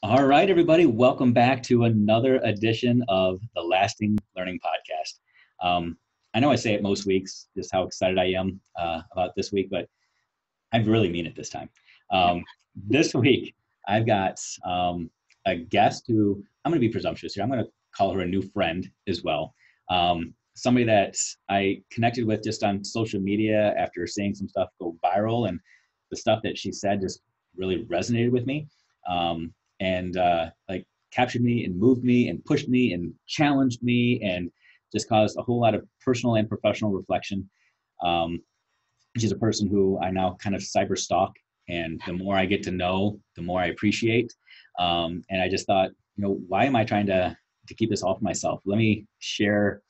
All right, everybody, welcome back to another edition of the Lasting Learning Podcast. I know I say it most weeks, just how excited I am about this week, but I really mean it this time. This week, I've got a guest who I'm going to be presumptuous here. I'm going to call her a new friend as well. Somebody that I connected with just on social media after seeing some stuff go viral, and the stuff that she said just really resonated with me. And like captured me and moved me and pushed me and challenged me and just caused a whole lot of personal and professional reflection. She's a person who I now kind of cyber stalk, and the more I get to know, the more I appreciate. And I just thought, why am I trying to keep this all for myself? Let me share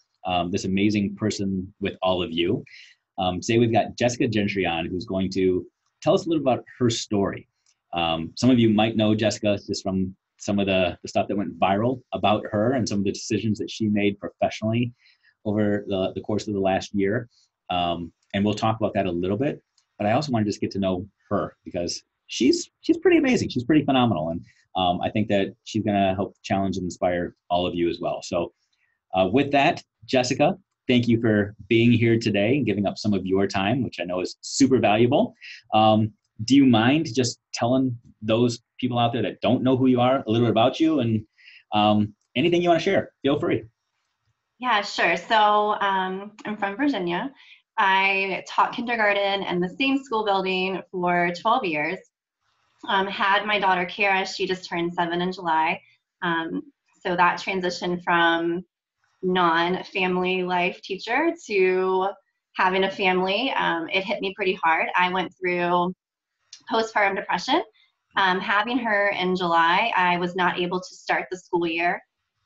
this amazing person with all of you. Today we've got Jessica Gentry on, who's going to tell us a little about her story. Some of you might know Jessica just from some of the stuff that went viral about her and some of the decisions that she made professionally over the course of the last year. And we'll talk about that a little bit. But I also want to just get to know her because she's pretty amazing. She's pretty phenomenal. And I think that she's going to help challenge and inspire all of you as well. So with that, Jessica, thank you for being here today and giving up some of your time, which I know is super valuable. Do you mind just telling those people out there that don't know who you are a little bit about you and anything you want to share? Feel free. Yeah, sure. So I'm from Virginia. I taught kindergarten in the same school building for 12 years. Had my daughter Kara, she just turned 7 in July. So that transition from non-family life teacher to having a family, it hit me pretty hard. I went through postpartum depression. Having her in July, I was not able to start the school year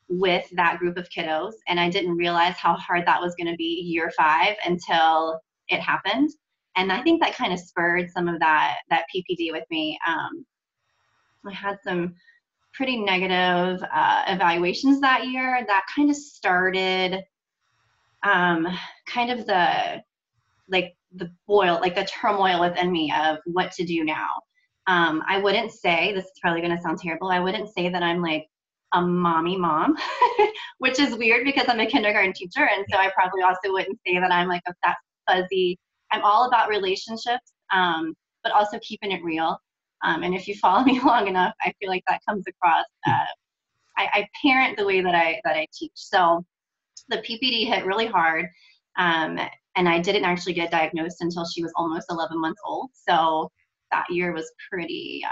with that group of kiddos, and I didn't realize how hard that was going to be year 5 until it happened. And I think that kind of spurred some of that PPD with me. I had some pretty negative evaluations that year. That kind of started kind of the turmoil within me of what to do now. I wouldn't say, this is probably going to sound terrible, I wouldn't say that I'm like a mommy mom, which is weird because I'm a kindergarten teacher. And so I probably also wouldn't say that I'm like that fuzzy. I'm all about relationships, but also keeping it real. And if you follow me long enough, I feel like that comes across. I parent the way that I teach. So the PPD hit really hard. And I didn't actually get diagnosed until she was almost 11 months old. So that year was pretty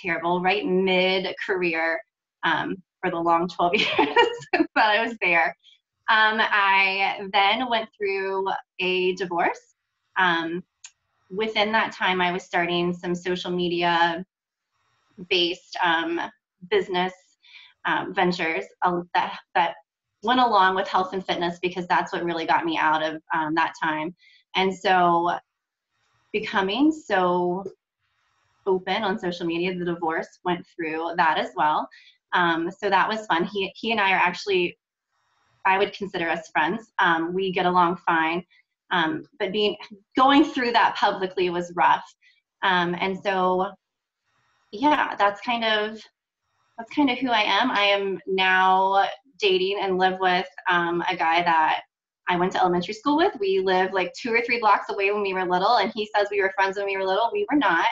terrible, right mid-career for the long 12 years that I was there. I then went through a divorce. Within that time, I was starting some social media-based business ventures that went along with health and fitness because that's what really got me out of that time. And so becoming so open on social media, the divorce went through that as well. So that was fun. He and I are actually, I would consider us friends. We get along fine. But going through that publicly was rough. And so, yeah, that's kind of who I am. I am now dating and live with a guy that I went to elementary school with. We lived like 2 or 3 blocks away when we were little, and he says we were friends when we were little. We were not.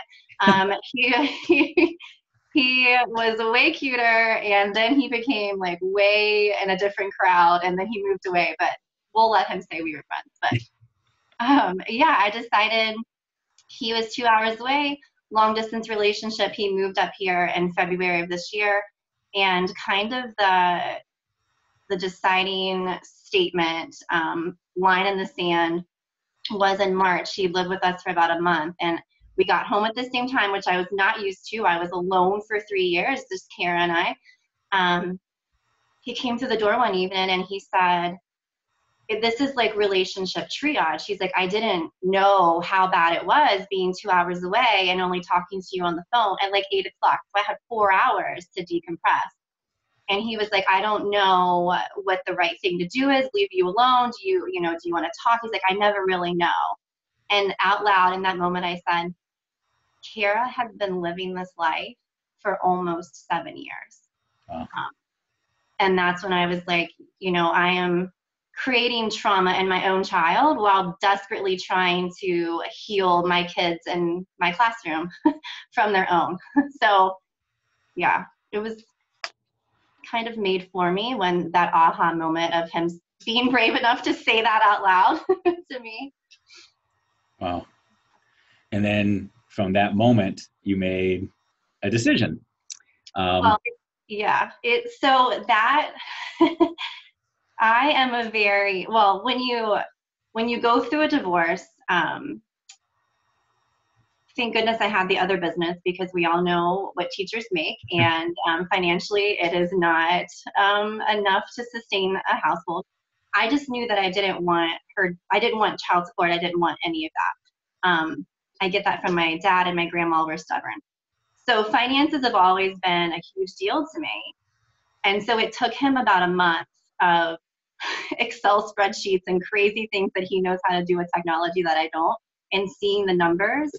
He was way cuter, and then he became like way in a different crowd, and then he moved away. But we'll let him say we were friends. But yeah, I decided he was 2 hours away, long distance relationship. He moved up here in February of this year, and kind of the deciding statement, line in the sand, was in March. He lived with us for about a month, and we got home at the same time, which I was not used to. I was alone for 3 years, just Kara and I. He came to the door one evening and he said, this is like relationship triage. He's like, I didn't know how bad it was being 2 hours away and only talking to you on the phone at like 8 o'clock. So I had 4 hours to decompress. And he was like, I don't know what the right thing to do is. Leave you alone? Do you want to talk? He's like, I never really know. And out loud in that moment, I said, Kara has been living this life for almost 7 years. Wow. And that's when I was like, I am creating trauma in my own child while desperately trying to heal my kids in my classroom from their own. So yeah, it was kind of made for me when that aha moment of him being brave enough to say that out loud to me. Wow. And then from that moment, you made a decision. Well, yeah, so that I am a very, well, when you go through a divorce, thank goodness I had the other business, because we all know what teachers make, and financially it is not enough to sustain a household. I just knew that I didn't want child support. I didn't want any of that. I get that from my dad, and my grandma were stubborn. So finances have always been a huge deal to me. And so it took him about a month of Excel spreadsheets and crazy things that he knows how to do with technology that I don't, and seeing the numbers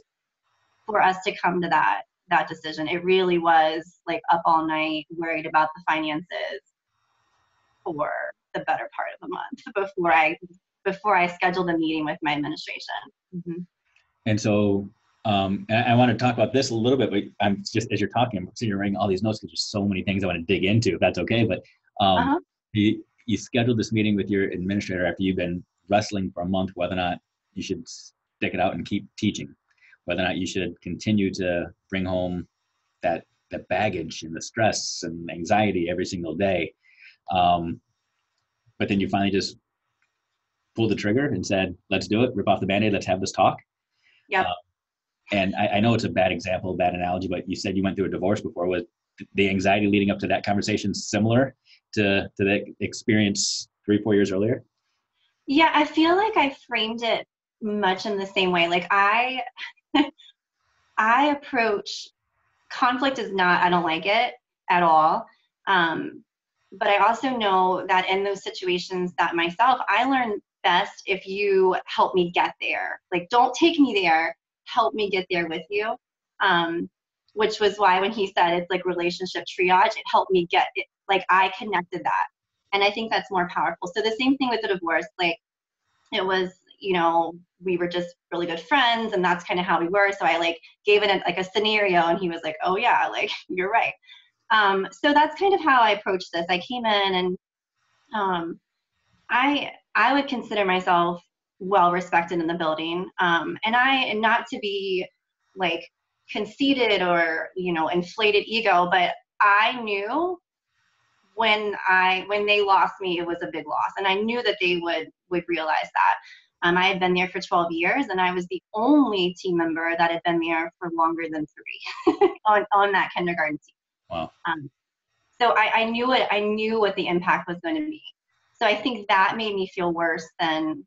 for us to come to that decision. It really was like up all night worried about the finances for the better part of a month before I scheduled a meeting with my administration. Mm-hmm. And so I want to talk about this a little bit, but I'm just, as you're talking, I'm considering all these notes because there's so many things I want to dig into, if that's okay. But you scheduled this meeting with your administrator after you've been wrestling for a month whether or not you should stick it out and keep teaching, whether or not you should continue to bring home that baggage and the stress and anxiety every single day. But then you finally just pulled the trigger and said, let's do it, rip off the Band-Aid, let's have this talk. Yep. And I know it's a bad example, bad analogy, but you said you went through a divorce before. Was the anxiety leading up to that conversation similar to the experience 3-4 years earlier? Yeah, I feel like I framed it much in the same way. Like I approach conflict I don't like it at all. But I also know that in those situations that myself, I learn best if you help me get there. Like, don't take me there, help me get there with you. Which was why when he said it's like relationship triage, it helped me get it. Like, I connected that. And I think that's more powerful. So the same thing with the divorce, like it was, we were just really good friends, and that's kind of how we were. So I like gave it like a scenario, and he was like, oh yeah, like you're right. So that's kind of how I approached this. I came in, and I would consider myself well respected in the building, and not to be like conceited or inflated ego, but I knew when they lost me, it was a big loss, and I knew that they would realize that. I had been there for 12 years, and I was the only team member that had been there for longer than 3 on that kindergarten team. Wow. So I knew it. I knew what the impact was going to be. So I think that made me feel worse than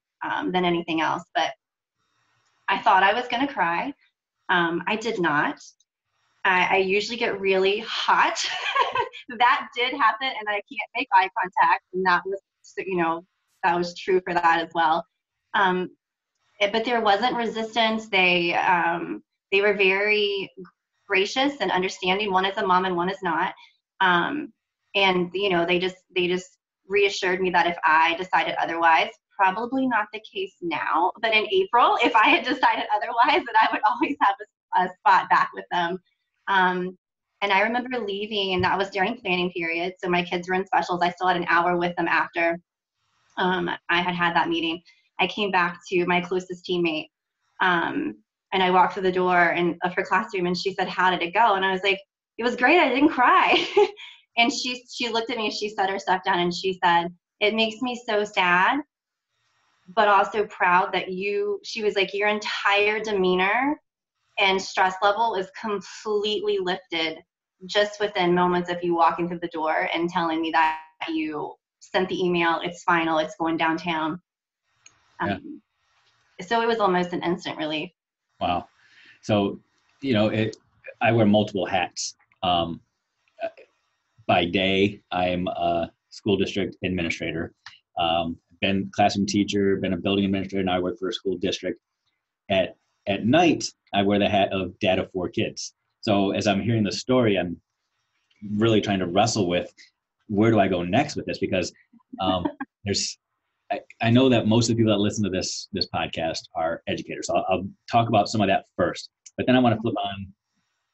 anything else. But I thought I was going to cry. I did not. I usually get really hot. That did happen, and I can't make eye contact, and that was true for that as well. But there wasn't resistance. They were very gracious and understanding. One is a mom and one is not. And they just reassured me that if I decided otherwise, probably not the case now, but in April, if I had decided otherwise, then I would always have a spot back with them. And I remember leaving, and that was during planning period. So my kids were in specials. I still had an hour with them after I had that meeting. I came back to my closest teammate, and I walked through the door of her classroom, and she said, how did it go? And I was like, it was great. I didn't cry. And she looked at me, and she set her stuff down, and she said, it makes me so sad, but also proud that she was like, your entire demeanor and stress level is completely lifted just within moments of you walking through the door and telling me that you sent the email, it's final, it's going downtown. Yeah. So it was almost an instant relief. Wow. So, I wear multiple hats. By day, I'm a school district administrator, been classroom teacher, been a building administrator, now I work for a school district. At night, I wear the hat of dad of 4 kids. So as I'm hearing the story, I'm really trying to wrestle with where do I go next with this, because there's I know that most of the people that listen to this podcast are educators. So I'll talk about some of that first, but then I want to flip on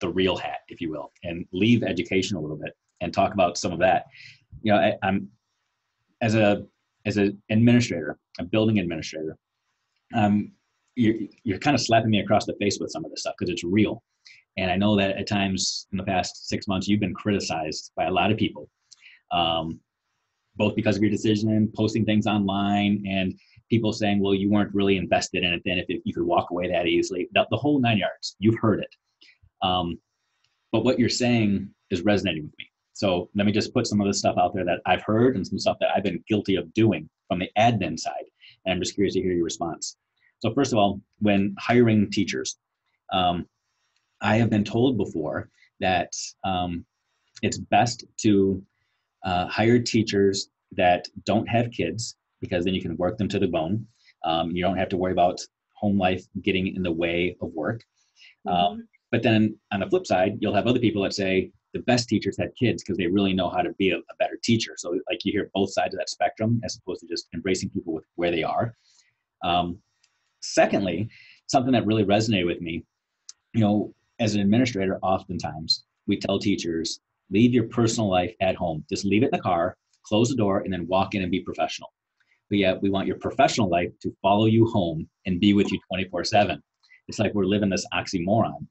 the real hat, if you will, and leave education a little bit and talk about some of that. You know, I'm as an administrator, a building administrator. You're kind of slapping me across the face with some of this stuff because it's real. And I know that at times in the past 6 months, you've been criticized by a lot of people, both because of your decision, posting things online, and people saying, well, you weren't really invested in it then if you could walk away that easily. The whole 9 yards, you've heard it. But what you're saying is resonating with me. So let me just put some of the stuff out there that I've heard and some stuff that I've been guilty of doing from the admin side. And I'm just curious to hear your response. So first of all, when hiring teachers, I have been told before that it's best to hire teachers that don't have kids, because then you can work them to the bone. You don't have to worry about home life getting in the way of work. But then on the flip side, you'll have other people that say the best teachers had kids because they really know how to be a better teacher. So like you hear both sides of that spectrum as opposed to just embracing people with where they are. Secondly, something that really resonated with me, you know, as an administrator, oftentimes we tell teachers, leave your personal life at home. Just leave it in the car, close the door, and then walk in and be professional. But yet we want your professional life to follow you home and be with you 24/7. It's like we're living this oxymoron.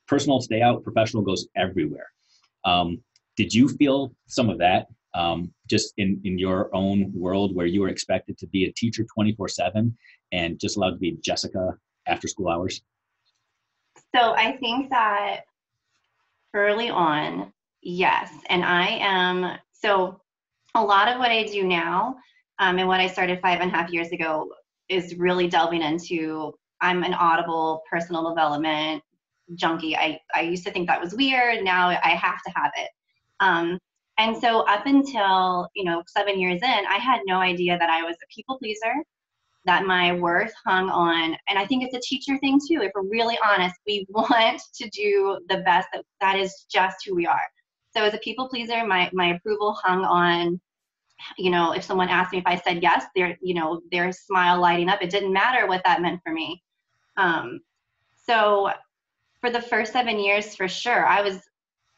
Personal stay out, professional goes everywhere. Did you feel some of that just in your own world where you were expected to be a teacher 24/7 and just allowed to be Jessica after school hours? So I think that early on, yes. And so a lot of what I do now and what I started 5.5 years ago is really delving into, I'm an Audible personal development junkie. I used to think that was weird. Now I have to have it. And so up until, 7 years in, I had no idea that I was a people pleaser, that my worth hung on, and I think it's a teacher thing too. If we're really honest, we want to do the best. That is just who we are. So as a people pleaser, my approval hung on, if someone asked me if I said yes, their smile lighting up. It didn't matter what that meant for me. So for the first 7 years, for sure, I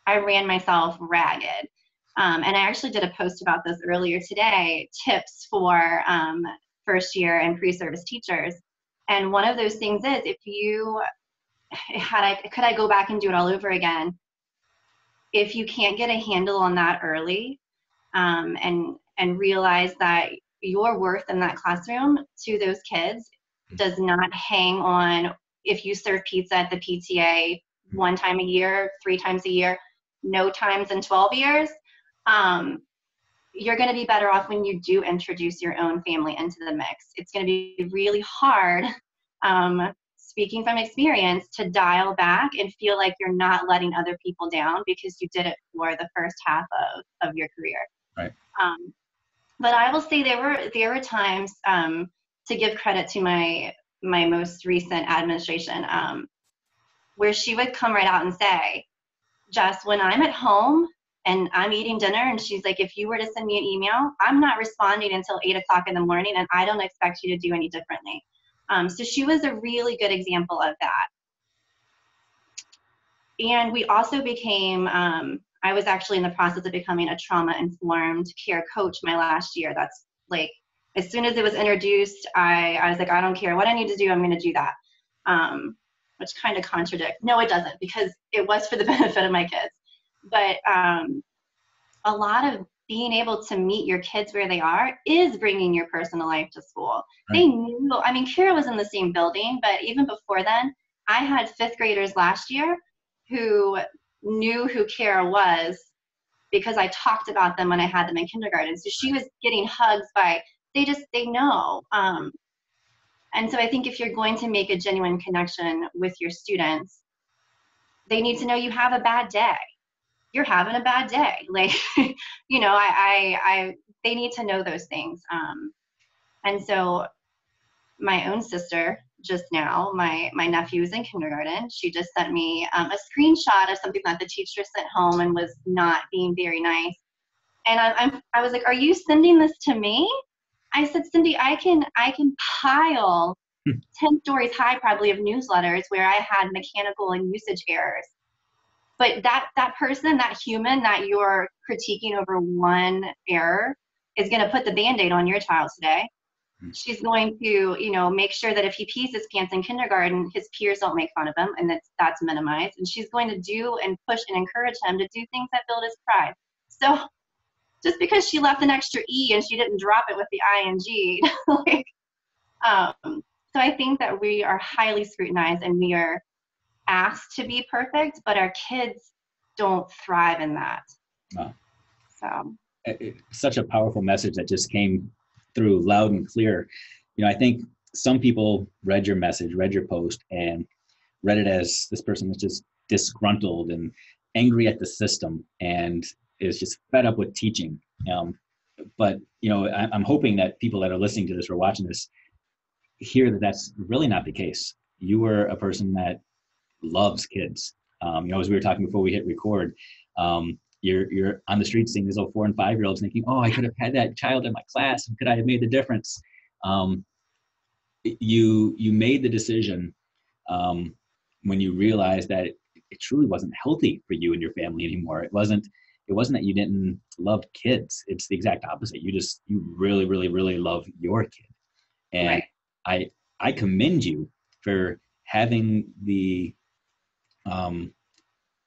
ran myself ragged. And I actually did a post about this earlier today, tips for first year and pre-service teachers. And one of those things is, could I go back and do it all over again? If you can't get a handle on that early, and realize that your worth in that classroom to those kids does not hang on if you serve pizza at the PTA 1 time a year, 3 times a year, no times in 12 years, you're going to be better off when you do introduce your own family into the mix. It's going to be really hard, speaking from experience, to dial back and feel like you're not letting other people down because you did it for the first half of your career. Right. But I will say there were times, to give credit to my most recent administration, where she would come right out and say, Jess, when I'm at home and I'm eating dinner, and she's like, if you were to send me an email, I'm not responding until 8 o'clock in the morning, and I don't expect you to do any differently. So she was a really good example of that. And we also became, I was actually in the process of becoming a trauma-informed care coach my last year. That's like, as soon as it was introduced, I was like, I don't care what I need to do, I'm going to do that. Which kind of contradicts. No, it doesn't, because it was for the benefit of my kids. But a lot of being able to meet your kids where they are is bringing your personal life to school. Right. They knew, Kira was in the same building, but even before then, I had 5th graders last year who knew who Kira was because I talked about them when I had them in kindergarten. So she was getting hugs by, they know. And so I think if you're going to make a genuine connection with your students, they need to know you have a bad day. You're having a bad day. Like, they need to know those things. And so my own sister, just now. My nephew is in kindergarten. She just sent me a screenshot of something that the teacher sent home and was not being very nice. And I was like, "Are you sending this to me?" I said, "Cindy, I can pile 10 stories high probably of newsletters where I had mechanical and usage errors. But that person, that human that you're critiquing over one error is going to put the Band-Aid on your child today. She's going to, make sure that if he pees his pants in kindergarten, his peers don't make fun of him, and that's minimized. And she's going to do and push and encourage him to do things that build his pride. So just because she left an extra E and she didn't drop it with the ing, like, so I think that we are highly scrutinized and we are asked to be perfect, but our kids don't thrive in that. Wow. So Such a powerful message that just came through loud and clear. I think some people read your message, read your post, and read it as this person is just disgruntled and angry at the system and is just fed up with teaching. But I'm hoping that people that are listening to this or watching this hear that that's really not the case. You were a person that loves kids. As we were talking before we hit record, you're on the street seeing these little 4 and 5-year-olds thinking, "Oh, I could have had that child in my class. Could I have made the difference?" You made the decision when you realized that it truly wasn't healthy for you and your family anymore. It wasn't that you didn't love kids. It's the exact opposite. You really, really, really love your kid. And right. I commend you for having the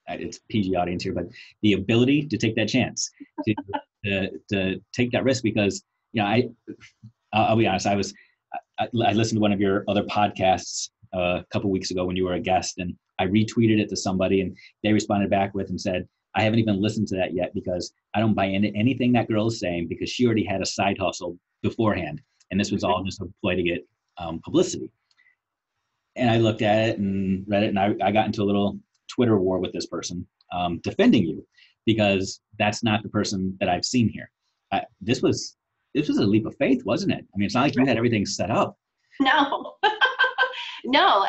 it's PG audience here, but the ability to take that chance, to take that risk, because I'll be honest, I listened to one of your other podcasts a couple weeks ago when you were a guest, and I retweeted it to somebody, and they responded back with and said, "I haven't even listened to that yet because I don't buy into anything that girl is saying, because she already had a side hustle beforehand, and this was all just a ploy to get publicity." And I looked at it and read it, and I got into a little Twitter war with this person, defending you, because that's not the person that I've seen here. This was a leap of faith, wasn't it? I mean, it's not like you had everything set up. No, no.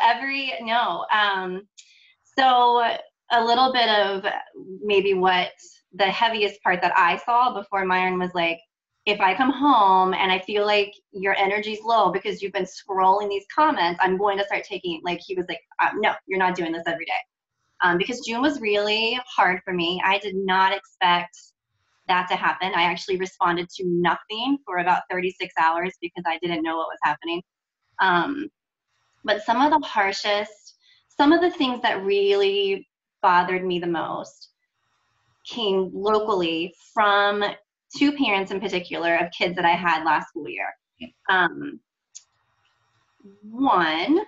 So a little bit of maybe what the heaviest part that I saw before Myron was like, if I come home and I feel like your energy's low because you've been scrolling these comments, I'm going to start taking, like, he was like, "No, you're not doing this every day." Because June was really hard for me. I did not expect that to happen. I actually responded to nothing for about 36 hours because I didn't know what was happening. But some of the things that really bothered me the most came locally from 2 parents in particular of kids that I had last school year. One,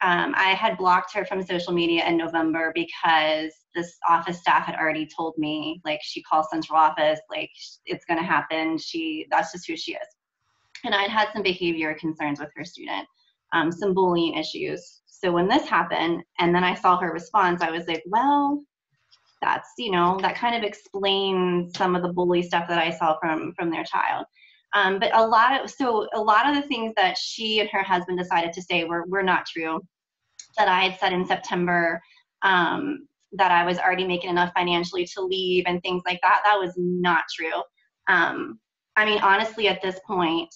I had blocked her from social media in November because this office staff had already told me, like, she calls central office, like, it's going to happen. That's just who she is. And I'd had some behavior concerns with her student, some bullying issues. So when this happened, and then I saw her response, I was like, well, that's, that kind of explains some of the bully stuff that I saw from their child. But a lot of the things that she and her husband decided to say were not true. That I had said in September, that I was already making enough financially to leave and things like that. That was not true. I mean, honestly, at this point,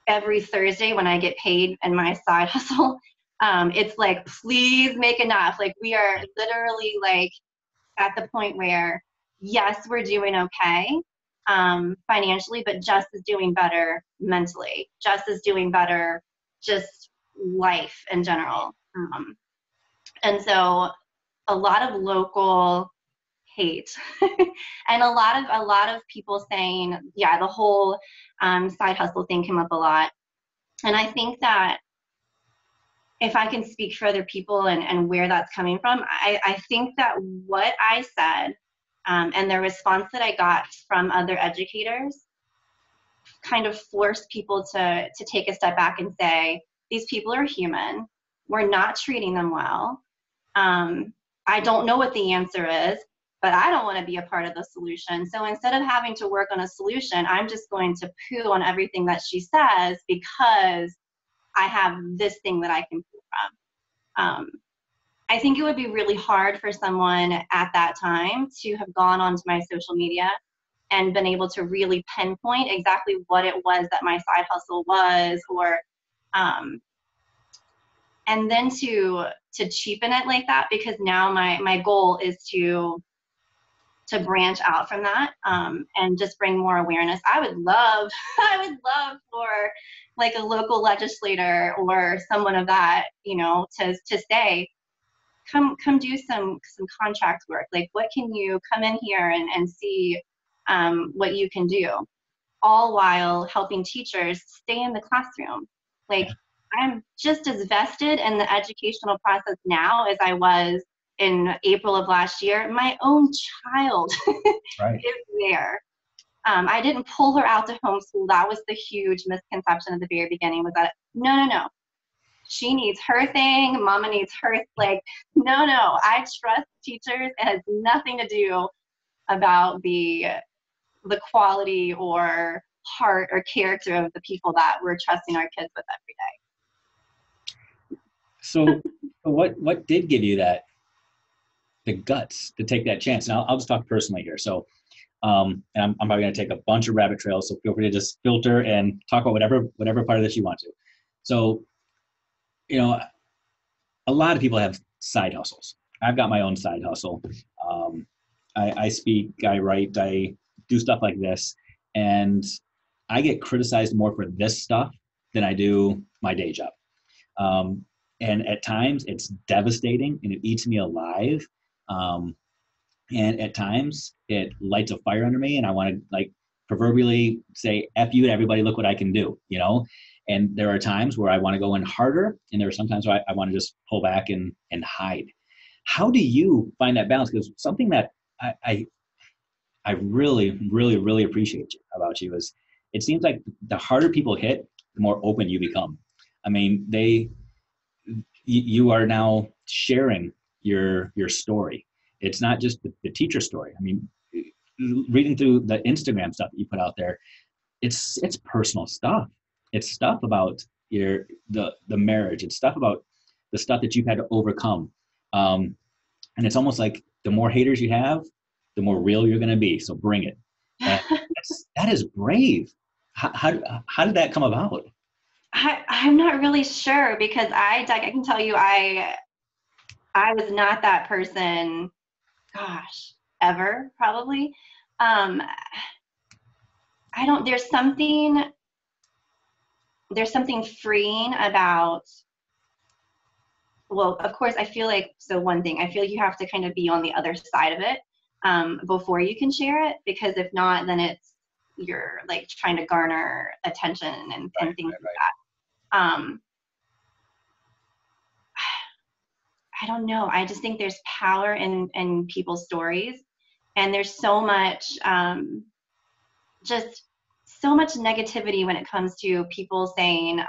every Thursday when I get paid in my side hustle, it's like, please make enough. Like, we are literally like at the point where, yes, we're doing okay financially, but Jess is doing better mentally. Jess is doing better just life in general. And so a lot of local hate and a lot of people saying, yeah, the whole side hustle thing came up a lot. And I think that if I can speak for other people and where that's coming from, I think that what I said and the response that I got from other educators kind of forced people to take a step back and say, these people are human. We're not treating them well. I don't know what the answer is, but I don't want to be a part of the solution. So instead of having to work on a solution, I'm just going to poo on everything that she says because I have this thing that I can pull from. I think it would be really hard for someone at that time to have gone onto my social media and been able to really pinpoint exactly what it was that my side hustle was, or and then to cheapen it like that, because now my goal is to branch out from that, and just bring more awareness. I would love for like a local legislator or someone of that, to say, come do some contract work. Like, what can you come in here and see what you can do, all while helping teachers stay in the classroom. Like, I'm just as vested in the educational process now as I was in April of last year. My own child Right. is there. I didn't pull her out to homeschool. That was the huge misconception at the very beginning, was that no. She needs her thing. Mama needs her. Like, no. I trust teachers. It has nothing to do about the quality or heart or character of the people that we're trusting our kids with every day. So what did give you the guts to take that chance? And I'll just talk personally here. So, and I'm probably going to take a bunch of rabbit trails. So feel free to just filter and talk about whatever part of this you want to. So, a lot of people have side hustles. I've got my own side hustle. I speak, I write, I do stuff like this, and I get criticized more for this stuff than I do my day job. And at times it's devastating and it eats me alive. And at times it lights a fire under me and I want to, like, proverbially say, F you to everybody, look what I can do, And there are times where I want to go in harder, and there are sometimes where I want to just pull back and hide. How do you find that balance? Because something that I really, really, really appreciate about you is, it seems like the harder people hit, the more open you become. I mean, you are now sharing your story. It's not just the teacher story. I mean, reading through the Instagram stuff that you put out there, it's personal stuff. It's stuff about the marriage. It's stuff about the stuff that you've had to overcome. And it's almost like the more haters you have, the more real you're going to be. So bring it. And that is brave. How did that come about? I'm not really sure, because I can tell you, I was not that person, gosh, ever, probably. There's something freeing about, well, of course, I feel like, so one thing, I feel like you have to kind of be on the other side of it before you can share it, because if not, then you're like trying to garner attention and things like that. I don't know. I just think there's power in people's stories, and there's so much, just so much negativity when it comes to people saying,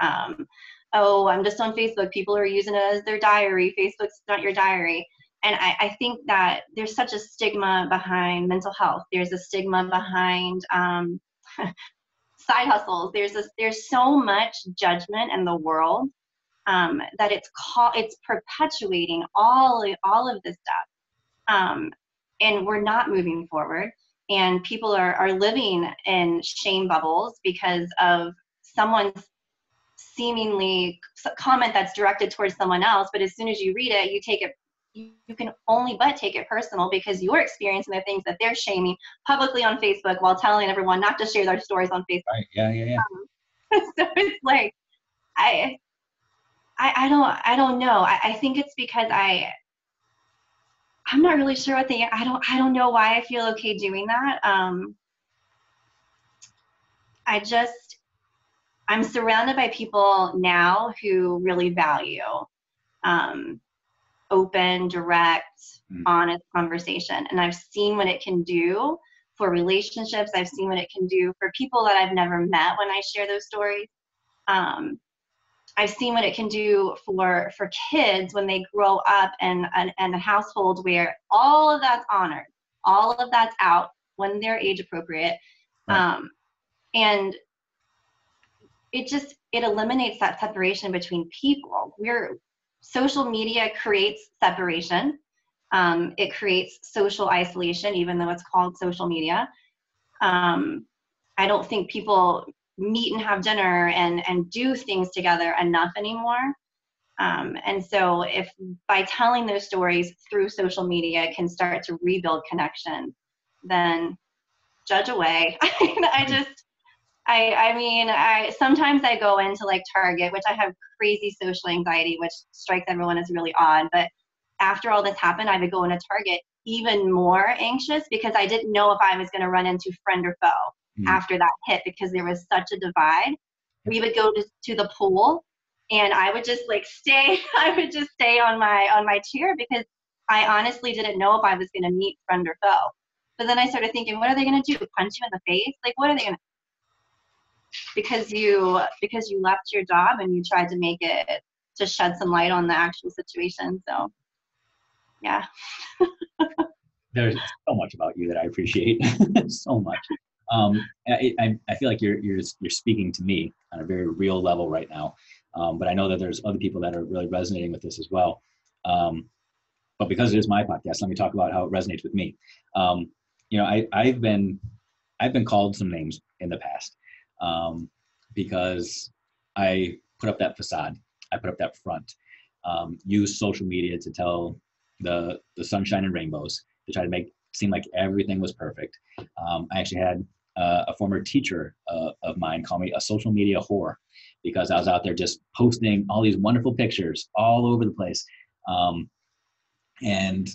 oh, I'm just on Facebook. People are using it as their diary. Facebook's not your diary. And I think that there's such a stigma behind mental health. There's a stigma behind side hustles. There's so much judgment in the world that it's perpetuating all of this stuff, and we're not moving forward. And people are living in shame bubbles because of someone's seemingly comment that's directed towards someone else. But as soon as you read it, you can only but take it personal, because you're experiencing the things that they're shaming publicly on Facebook, while telling everyone not to share their stories on Facebook. Right. Yeah. So it's like, I don't know. I think it's because I'm not really sure what I don't know why I feel okay doing that. I'm surrounded by people now who really value open, direct, honest conversation. And I've seen what it can do for relationships. I've seen what it can do for people that I've never met when I share those stories. I've seen what it can do for kids when they grow up in a household where all of that's honored, all of that's out when they're age appropriate. Right. And it eliminates that separation between people. Social media creates separation. It creates social isolation, even though it's called social media. I don't think people meet and have dinner and do things together enough anymore. And so if by telling those stories through social media can start to rebuild connection, then judge away. I sometimes I go into like Target, which I have crazy social anxiety, which strikes everyone as really odd. But after all this happened, I would go into Target even more anxious because I didn't know if I was going to run into friend or foe after that hit, because there was such a divide. We would go to the pool, and I would just like stay. I would just stay on my chair because I honestly didn't know if I was going to meet friend or foe. But then I started thinking, what are they going to do? Punch you in the face? Like, what are they going to? Because you left your job and you tried to make it to shed some light on the actual situation. So yeah. There's so much about you that I appreciate so much. I feel like you're speaking to me on a very real level right now. But I know that there's other people that are really resonating with this as well. But because it is my podcast, let me talk about how it resonates with me. I've been called some names in the past, because I put up that facade, I put up that front, use social media to tell the sunshine and rainbows, to try to make it seem like everything was perfect. I actually had a former teacher of mine call me a social media whore, because I was out there just posting all these wonderful pictures all over the place. And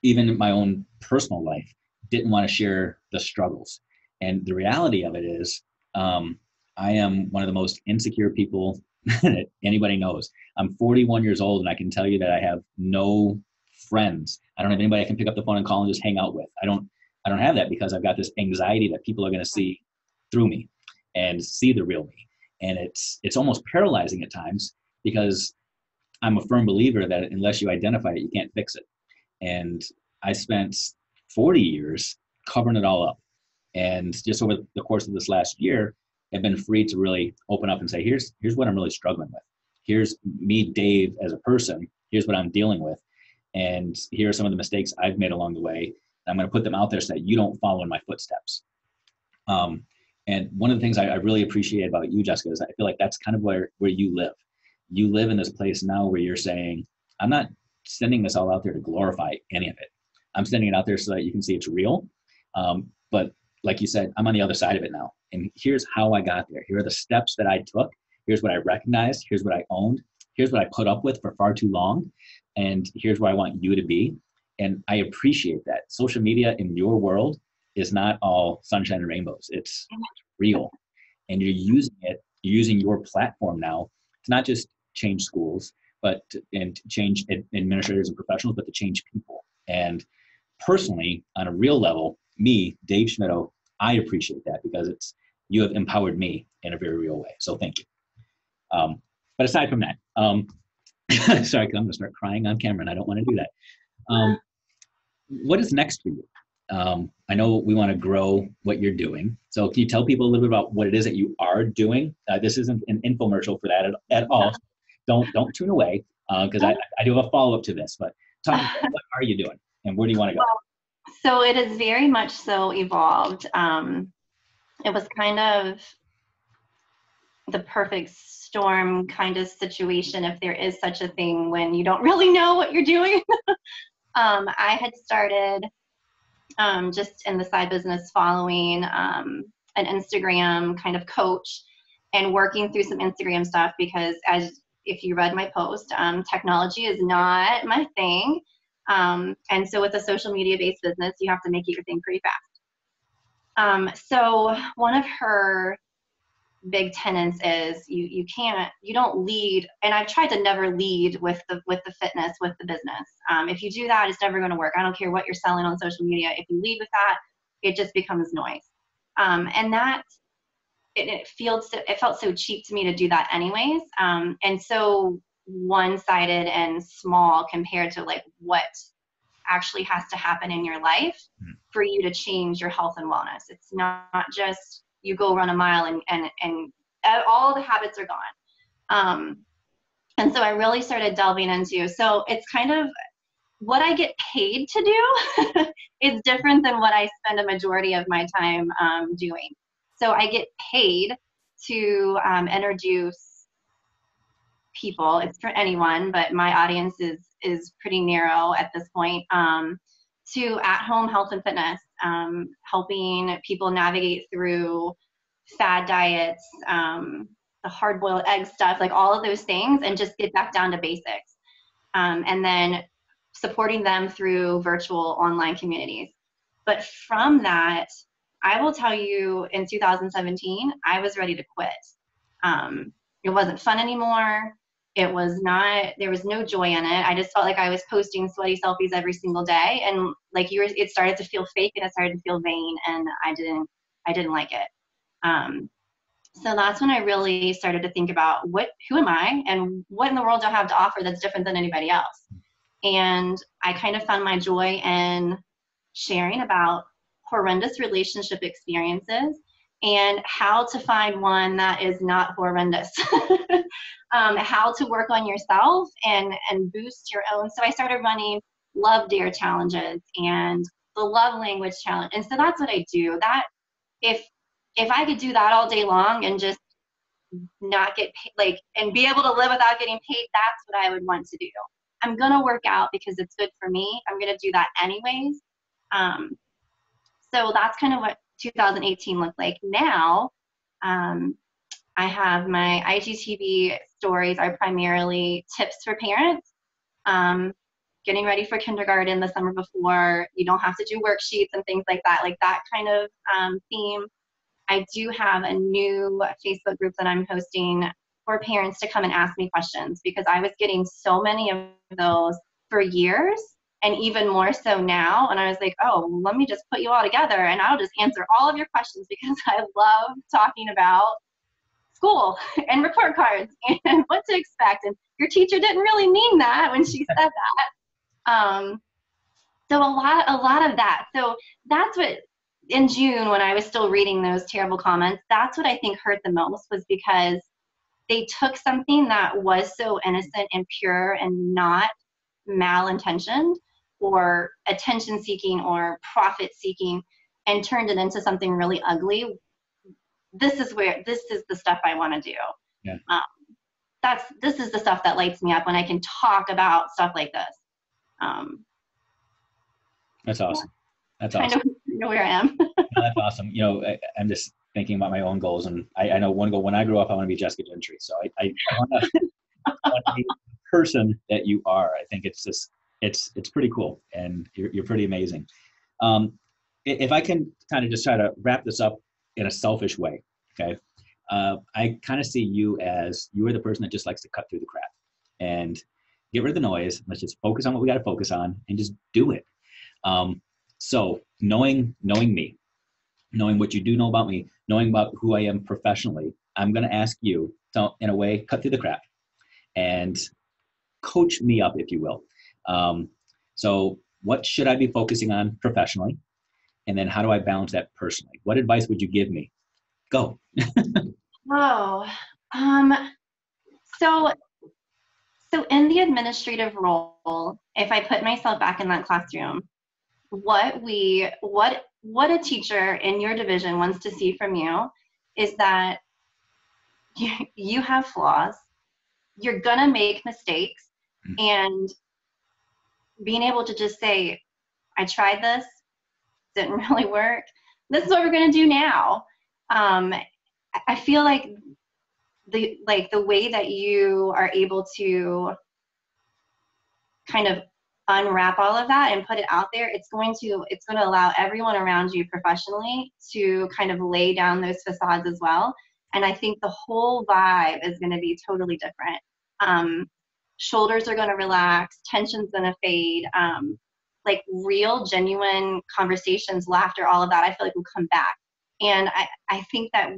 even in my own personal life, didn't want to share the struggles. And the reality of it is, I am one of the most insecure people that anybody knows. I'm 41 years old, and I can tell you that I have no friends. I don't have anybody I can pick up the phone and call and just hang out with. I don't have that, because I've got this anxiety that people are going to see through me and see the real me. And it's almost paralyzing at times, because I'm a firm believer that unless you identify it, you can't fix it. And I spent 40 years covering it all up. And just over the course of this last year, I've been free to really open up and say, here's what I'm really struggling with. Here's me, Dave, as a person. Here's what I'm dealing with. And here are some of the mistakes I've made along the way. And I'm going to put them out there so that you don't follow in my footsteps. And one of the things I really appreciate about you, Jessica, is I feel like that's kind of where you live. You live in this place now where you're saying, I'm not sending this all out there to glorify any of it. I'm sending it out there so that you can see it's real. But like you said, I'm on the other side of it now. And here's how I got there. Here are the steps that I took. Here's what I recognized. Here's what I owned. Here's what I put up with for far too long. And here's where I want you to be. And I appreciate that. Social media in your world is not all sunshine and rainbows. It's real. And you're using your platform now to not just change schools, and to change administrators and professionals, but to change people. And personally, on a real level, me, Dave Schmittou, I appreciate that, because you have empowered me in a very real way. So thank you. But aside from that, sorry, I'm going to start crying on camera, and I don't want to do that. What is next for you? I know we want to grow what you're doing. So can you tell people a little bit about what it is that you are doing? This isn't an infomercial for that at all. Don't tune away, because I do have a follow-up to this. But talk about what are you doing, and where do you want to go? So it is very much so evolved. It was kind of the perfect storm kind of situation, if there is such a thing, when you don't really know what you're doing. I had started just in the side business, following an Instagram kind of coach and working through some Instagram stuff, because if you read my post, technology is not my thing. And so with a social media based business, you have to make it your thing pretty fast. So one of her big tenets is you don't lead, and I've tried to never lead with the fitness, with the business. If you do that, it's never going to work. I don't care what you're selling on social media. If you lead with that, it just becomes noise. And that it felt so cheap to me to do that anyways. And so one-sided and small compared to like what actually has to happen in your life for you to change your health and wellness. It's not just you go run a mile and all the habits are gone. And so I really started delving into, so it's kind of what I get paid to do is different than what I spend a majority of my time doing. So I get paid to introduce people. It's for anyone, but my audience is pretty narrow at this point, to at-home health and fitness, helping people navigate through fad diets, the hard-boiled egg stuff, like all of those things, and just get back down to basics. And then supporting them through virtual online communities. But from that, I will tell you, in 2017, I was ready to quit. It wasn't fun anymore. It was not, there was no joy in it. I just felt like I was posting sweaty selfies every single day. And like it started to feel fake, and it started to feel vain, and I didn't like it. So that's when I really started to think about who am I, and what in the world do I have to offer that's different than anybody else? And I kind of found my joy in sharing about horrendous relationship experiences and how to find one that is not horrendous. How to work on yourself and boost your own. So I started running Love Dare challenges and the Love Language challenge. And so that's what I do. That if I could do that all day long and just not get paid, and be able to live without getting paid, that's what I would want to do. I'm going to work out because it's good for me. I'm going to do that anyways. So that's kind of what 2018 looked like. Now, I have my IGTV stories are primarily tips for parents, getting ready for kindergarten the summer before. You don't have to do worksheets and things like that kind of theme. I do have a new Facebook group that I'm hosting for parents to come and ask me questions, because I was getting so many of those for years, and even more so now. And I was like, oh, let me just put you all together and I'll just answer all of your questions, because I love talking about school and report cards and what to expect. And your teacher didn't really mean that when she said that. So a lot of that. So that's what, in June, when I was still reading those terrible comments, that's what I think hurt the most, was because they took something that was so innocent and pure and not malintentioned or attention seeking or profit seeking, and turned it into something really ugly. This is the stuff I want to do. Yeah. This is the stuff that lights me up, when I can talk about stuff like this. That's awesome. That's awesome. I know where I am. No, that's awesome. I'm just thinking about my own goals, and I know one goal when I grow up, I want to be Jessica Gentry. So I want to be the person that you are. I think it's just, it's pretty cool, and you're pretty amazing. If I can kind of just try to wrap this up in a selfish way, okay? I kind of see you as, you are the person that just likes to cut through the crap and get rid of the noise. Let's just focus on what we got to focus on and just do it. So knowing me, knowing what you do know about me, knowing about who I am professionally, I'm going to ask you to, in a way, cut through the crap and coach me up, if you will. So what should I be focusing on professionally? And then how do I balance that personally? What advice would you give me? Go. So in the administrative role, if I put myself back in that classroom, what a teacher in your division wants to see from you is that you have flaws, you're gonna make mistakes, and being able to just say, I tried this, didn't really work, this is what we're gonna do now. I feel like the way that you are able to kind of unwrap all of that and put it out there, it's going to allow everyone around you professionally to kind of lay down those facades as well. And I think the whole vibe is going to be totally different. Shoulders are going to relax, tension's going to fade, like real, genuine conversations, laughter, all of that, I feel like will come back. And I think that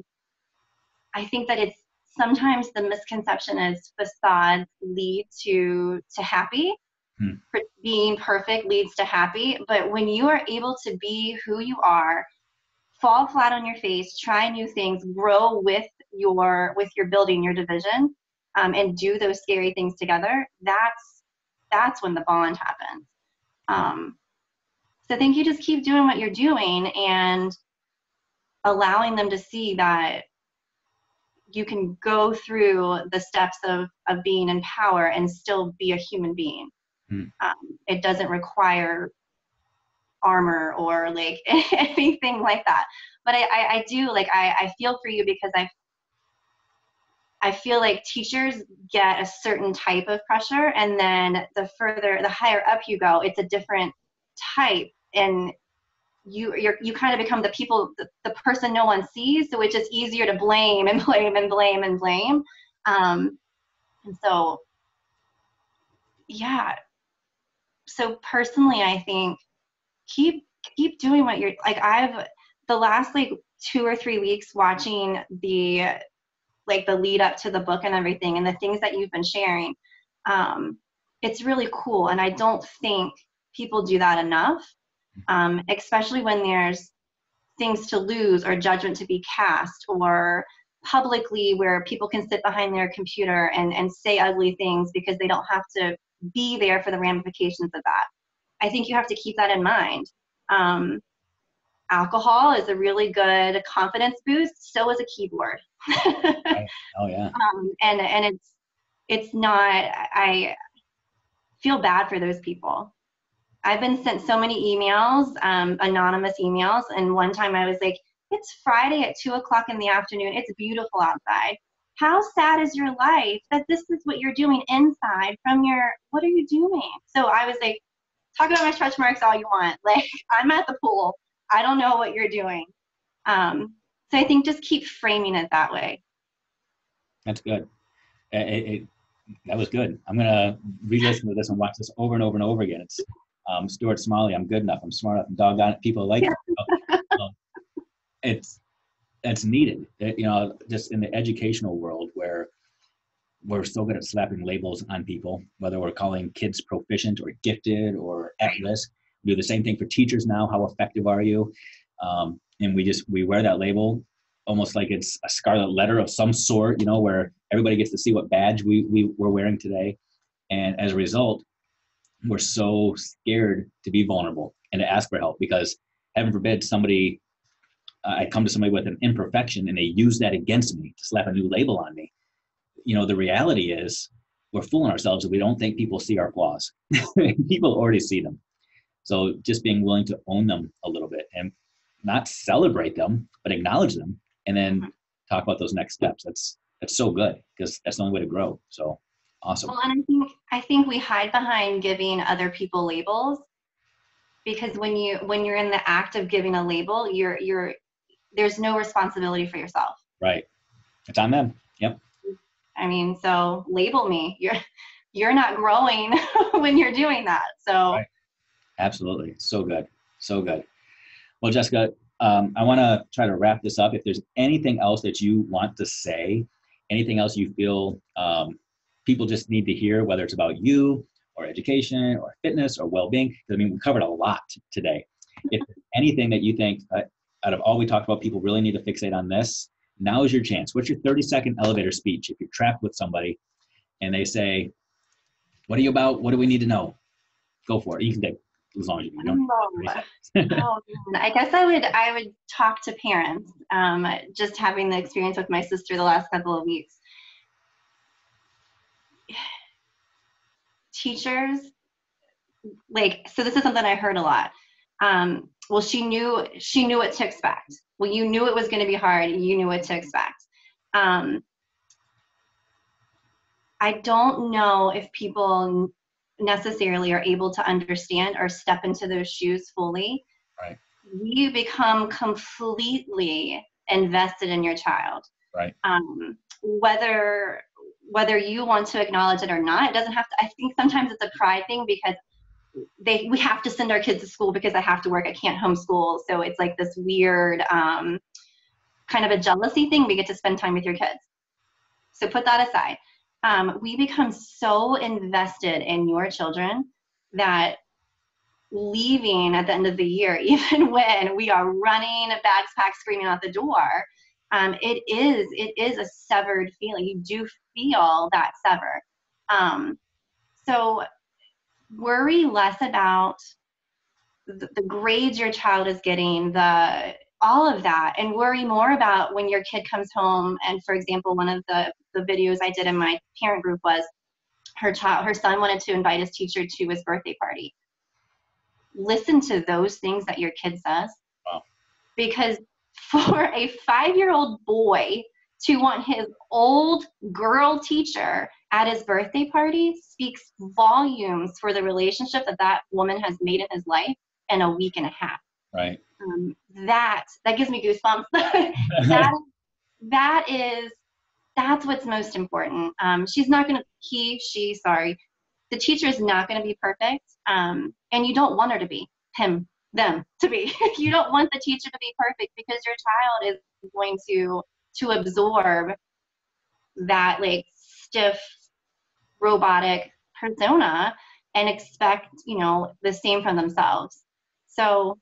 it's sometimes the misconception is facades lead to happy. Being perfect leads to happy, but when you are able to be who you are, fall flat on your face, try new things, grow with with your building, your division, and do those scary things together, that's when the bond happens. So I think you just keep doing what you're doing and allowing them to see that you can go through the steps of being in power and still be a human being. It doesn't require armor or like anything like that. But I do, like, I feel for you, because I feel like teachers get a certain type of pressure, and then the higher up you go, it's a different type, and you kind of become the person no one sees, so it's just easier to blame and blame and blame and blame. And so, yeah. So personally, I think keep doing what you're like. I've the last like 2 or 3 weeks watching the lead up to the book and everything, and the things that you've been sharing. It's really cool, and I don't think people do that enough, especially when there's things to lose or judgment to be cast, or publicly where people can sit behind their computer and say ugly things because they don't have to be there for the ramifications of that. I think you have to keep that in mind. Alcohol is a really good confidence boost. So is a keyboard. Right. Oh yeah. And it's not. I feel bad for those people. I've been sent so many emails, anonymous emails, and one time I was like, "It's Friday at 2:00 in the afternoon. It's beautiful outside. How sad is your life that this is what you're doing inside from your? What are you doing?" So I was like, "Talk about my stretch marks all you want. Like, I'm at the pool. I don't know what you're doing." So I think just keep framing it that way. That's good. That was good. I'm gonna re-listen to this and watch this over and over and over again. It's Stuart Smalley. I'm good enough. I'm smart enough. And doggone it, people like it. It's needed. Just in the educational world where we're so good at slapping labels on people, whether we're calling kids proficient or gifted or at risk. We do the same thing for teachers now. How effective are you? And we wear that label almost like it's a scarlet letter of some sort, where everybody gets to see what badge we're wearing today. And as a result, we're so scared to be vulnerable and to ask for help, because heaven forbid I come to somebody with an imperfection and they use that against me to slap a new label on me. The reality is we're fooling ourselves if we don't think people see our flaws. People already see them. So just being willing to own them a little bit and not celebrate them, but acknowledge them, and then talk about those next steps. That's so good, because that's the only way to grow. So awesome. Well, and I think we hide behind giving other people labels, because when you're in the act of giving a label, there's no responsibility for yourself. Right. It's on them. Yep. I mean, so label me. You're not growing when you're doing that. So right. Absolutely. So good. So good. Well, Jessica, I want to try to wrap this up. If there's anything else that you want to say, anything else you feel people just need to hear, whether it's about you or education or fitness or well-being, because we covered a lot today. If there's anything that you think out of all we talked about, people really need to fixate on this, now is your chance. What's your 30-second elevator speech if you're trapped with somebody and they say, "What are you about? What do we need to know?" Go for it. You can take as long as you can. I guess I would talk to parents. Just having the experience with my sister the last couple of weeks. Teachers, so this is something I heard a lot. Well, she knew what to expect. Well, you knew it was going to be hard. You knew what to expect. I don't know if people necessarily are able to understand or step into those shoes fully. Right. You become completely invested in your child. Right. Whether you want to acknowledge it or not, it doesn't have to. I think sometimes it's a pride thing, because we have to send our kids to school because I have to work. I can't homeschool. So it's like this weird kind of a jealousy thing. We get to spend time with your kids. So put that aside. We become so invested in your children that leaving at the end of the year, even when we are running, bags packed, screaming out the door, it is a severed feeling. You do feel that sever. So worry less about the grades your child is getting, all of that, and worry more about when your kid comes home. And for example, one of the videos I did in my parent group was her son wanted to invite his teacher to his birthday party. Listen to those things that your kid says. Wow. Because for a 5-year-old boy to want his old girl teacher at his birthday party speaks volumes for the relationship that woman has made in his life in a week and a half. Right. That gives me goosebumps. That's what's most important. The teacher is not going to be perfect. And you don't want her to be, them to be. You don't want the teacher to be perfect, because your child is going to absorb that like stiff, robotic persona and expect, the same from themselves. So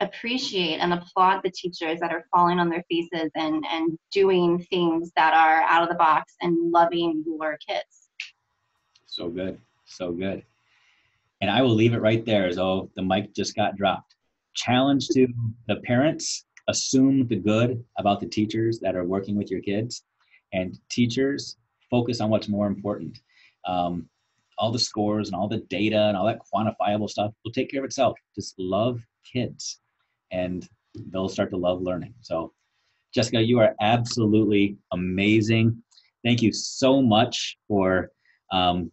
appreciate and applaud the teachers that are falling on their faces and doing things that are out of the box and loving your kids. So good. So good. And I will leave it right there, as though the mic just got dropped. Challenge to the parents: assume the good about the teachers that are working with your kids, and teachers, focus on what's more important. All the scores and all the data and all that quantifiable stuff will take care of itself. Just love kids, and they'll start to love learning. So, Jessica, you are absolutely amazing. Thank you so much for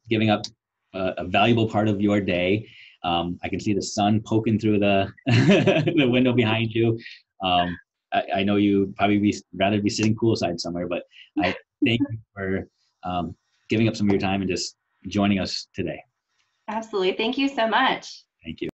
giving up a valuable part of your day. I can see the sun poking through the the window behind you. I know you'd probably rather be sitting poolside somewhere, but I thank you for giving up some of your time and just joining us today. Absolutely. Thank you so much. Thank you.